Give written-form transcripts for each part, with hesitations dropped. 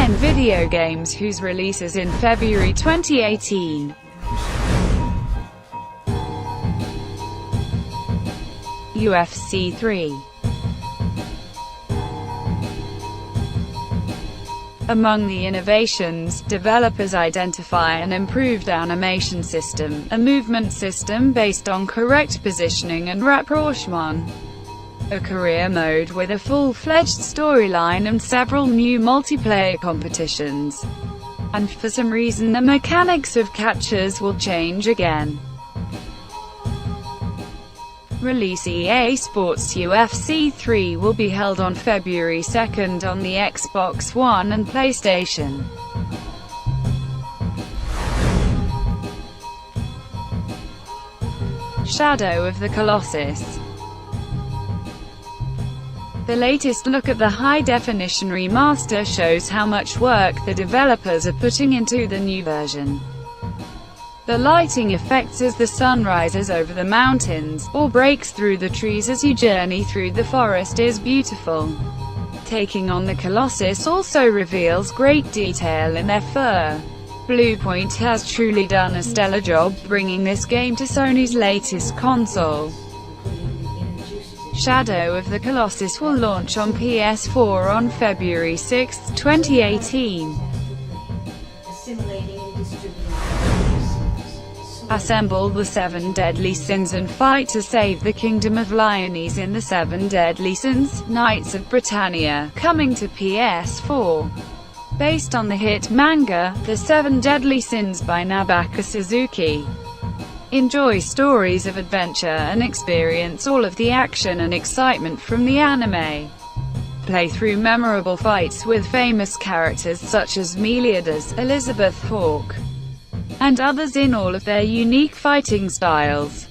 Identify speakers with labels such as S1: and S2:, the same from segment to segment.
S1: 10 video games whose release is in February 2018. UFC 3. Among the innovations, developers identify an improved animation system, a movement system based on correct positioning and rapprochement, a career mode with a full-fledged storyline and several new multiplayer competitions. And for some reason the mechanics of catches will change again. Release: EA Sports UFC 3 will be held on February 2nd on the Xbox One and PlayStation. Shadow of the Colossus. The latest look at the high-definition remaster shows how much work the developers are putting into the new version. The lighting effects as the sun rises over the mountains, or breaks through the trees as you journey through the forest is beautiful. Taking on the Colossus also reveals great detail in their fur. Bluepoint has truly done a stellar job bringing this game to Sony's latest console. Shadow of the Colossus will launch on PS4 on February 6, 2018. Assemble the 7 deadly sins and fight to save the kingdom of Lyonese in the 7 Deadly Sins, Knights of Britannia, coming to PS4. Based on the hit manga, The 7 Deadly Sins by Nabaka Suzuki. Enjoy stories of adventure and experience all of the action and excitement from the anime. Play through memorable fights with famous characters such as Meliodas, Elizabeth Hawke, and others in all of their unique fighting styles.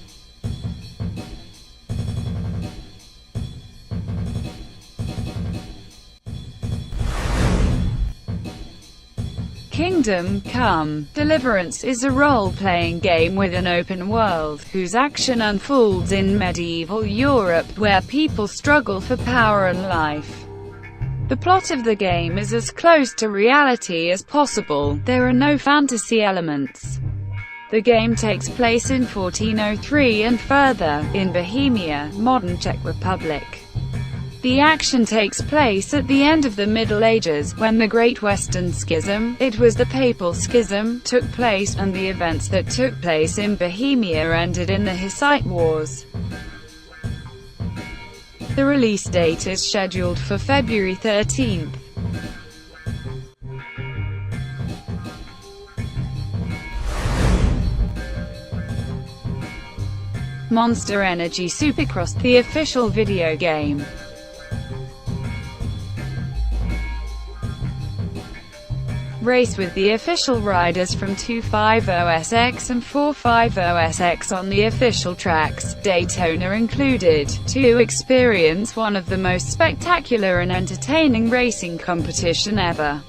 S1: Kingdom Come: Deliverance is a role-playing game with an open world, whose action unfolds in medieval Europe, where people struggle for power and life. The plot of the game is as close to reality as possible, there are no fantasy elements. The game takes place in 1403 and further, in Bohemia, modern Czech Republic. The action takes place at the end of the Middle Ages, when the Great Western Schism, it was the Papal Schism, took place, and the events that took place in Bohemia ended in the Hussite Wars. The release date is scheduled for February 13th. Monster Energy Supercross, the official video game. Race with the official riders from 250SX and 450SX on the official tracks, Daytona included, to experience one of the most spectacular and entertaining racing competition ever.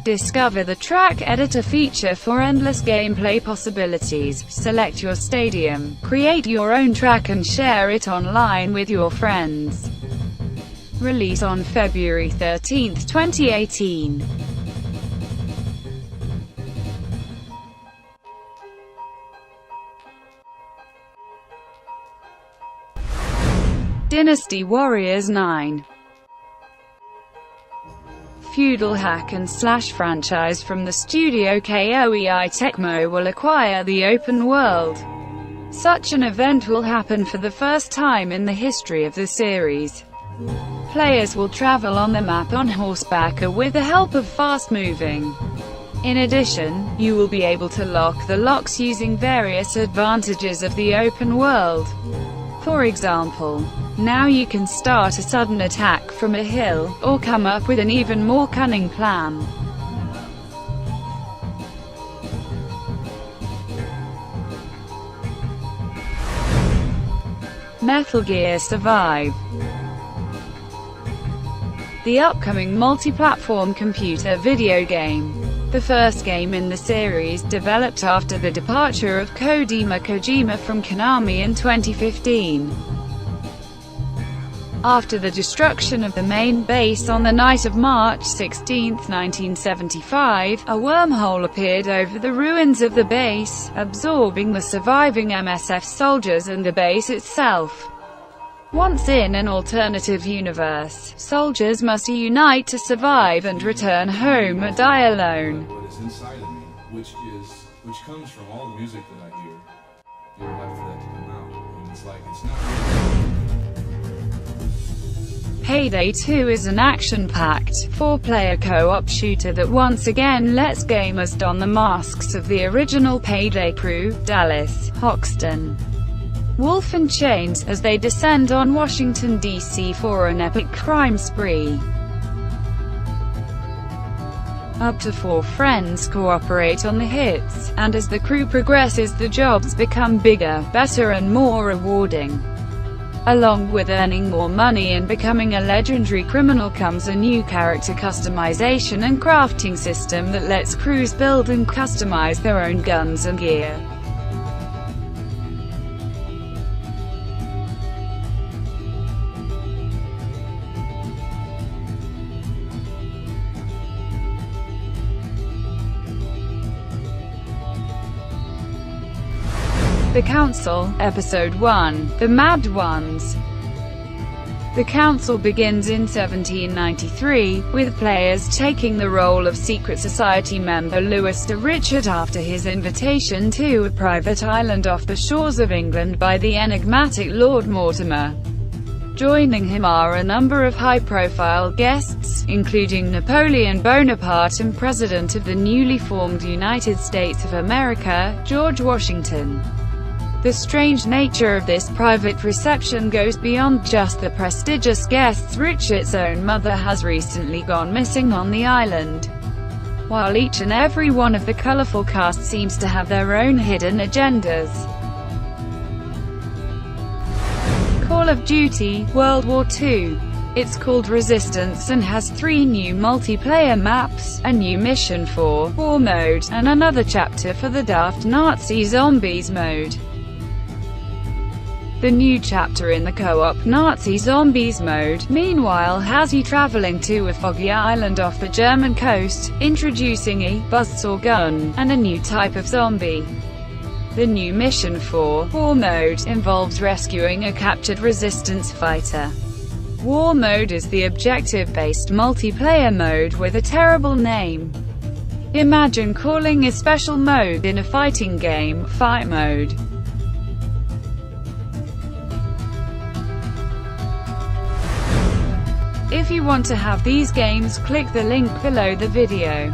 S1: Discover the track editor feature for endless gameplay possibilities, select your stadium, create your own track and share it online with your friends. Release on February 13, 2018. Dynasty Warriors 9. Feudal hack-and-slash franchise from the studio Koei Tecmo will acquire the open world. Such an event will happen for the first time in the history of the series. Players will travel on the map on horseback or with the help of fast-moving. In addition, you will be able to lock the locks using various advantages of the open world. For example, now you can start a sudden attack from a hill, or come up with an even more cunning plan. Metal Gear Survive. The upcoming multi-platform computer video game. The first game in the series, developed after the departure of Kojima from Konami in 2015. After the destruction of the main base on the night of March 16, 1975, a wormhole appeared over the ruins of the base, absorbing the surviving MSF soldiers and the base itself. Once in an alternative universe, soldiers must unite to survive and return home or die alone.
S2: What is inside of me, which comes from all the music that I hear. You would like for that to come out, and it's like it's not.
S1: Payday 2 is an action-packed, four-player co-op shooter that once again lets gamers don the masks of the original Payday crew, Dallas, Hoxton, Wolf and Chains, as they descend on Washington, D.C. for an epic crime spree. Up to 4 friends cooperate on the hits, and as the crew progresses the jobs become bigger, better and more rewarding. Along with earning more money and becoming a legendary criminal comes a new character customization and crafting system that lets crews build and customize their own guns and gear. The Council, Episode 1, The Mad Ones. The Council begins in 1793, with players taking the role of secret society member Louis de Richard after his invitation to a private island off the shores of England by the enigmatic Lord Mortimer. Joining him are a number of high-profile guests, including Napoleon Bonaparte and President of the newly formed United States of America, George Washington. The strange nature of this private reception goes beyond just the prestigious guests. Richard's own mother has recently gone missing on the island. While each and every one of the colorful cast seems to have their own hidden agendas. Call of Duty: World War II. It's called Resistance and has 3 new multiplayer maps, a new mission for War Mode, and another chapter for the daft Nazi Zombies mode. The new chapter in the co-op Nazi Zombies mode, meanwhile, has you traveling to a foggy island off the German coast, introducing a buzzsaw gun, and a new type of zombie. The new mission for War Mode involves rescuing a captured resistance fighter. War Mode is the objective-based multiplayer mode with a terrible name. Imagine calling a special mode in a fighting game, Fight Mode. If you want to have these games, click the link below the video.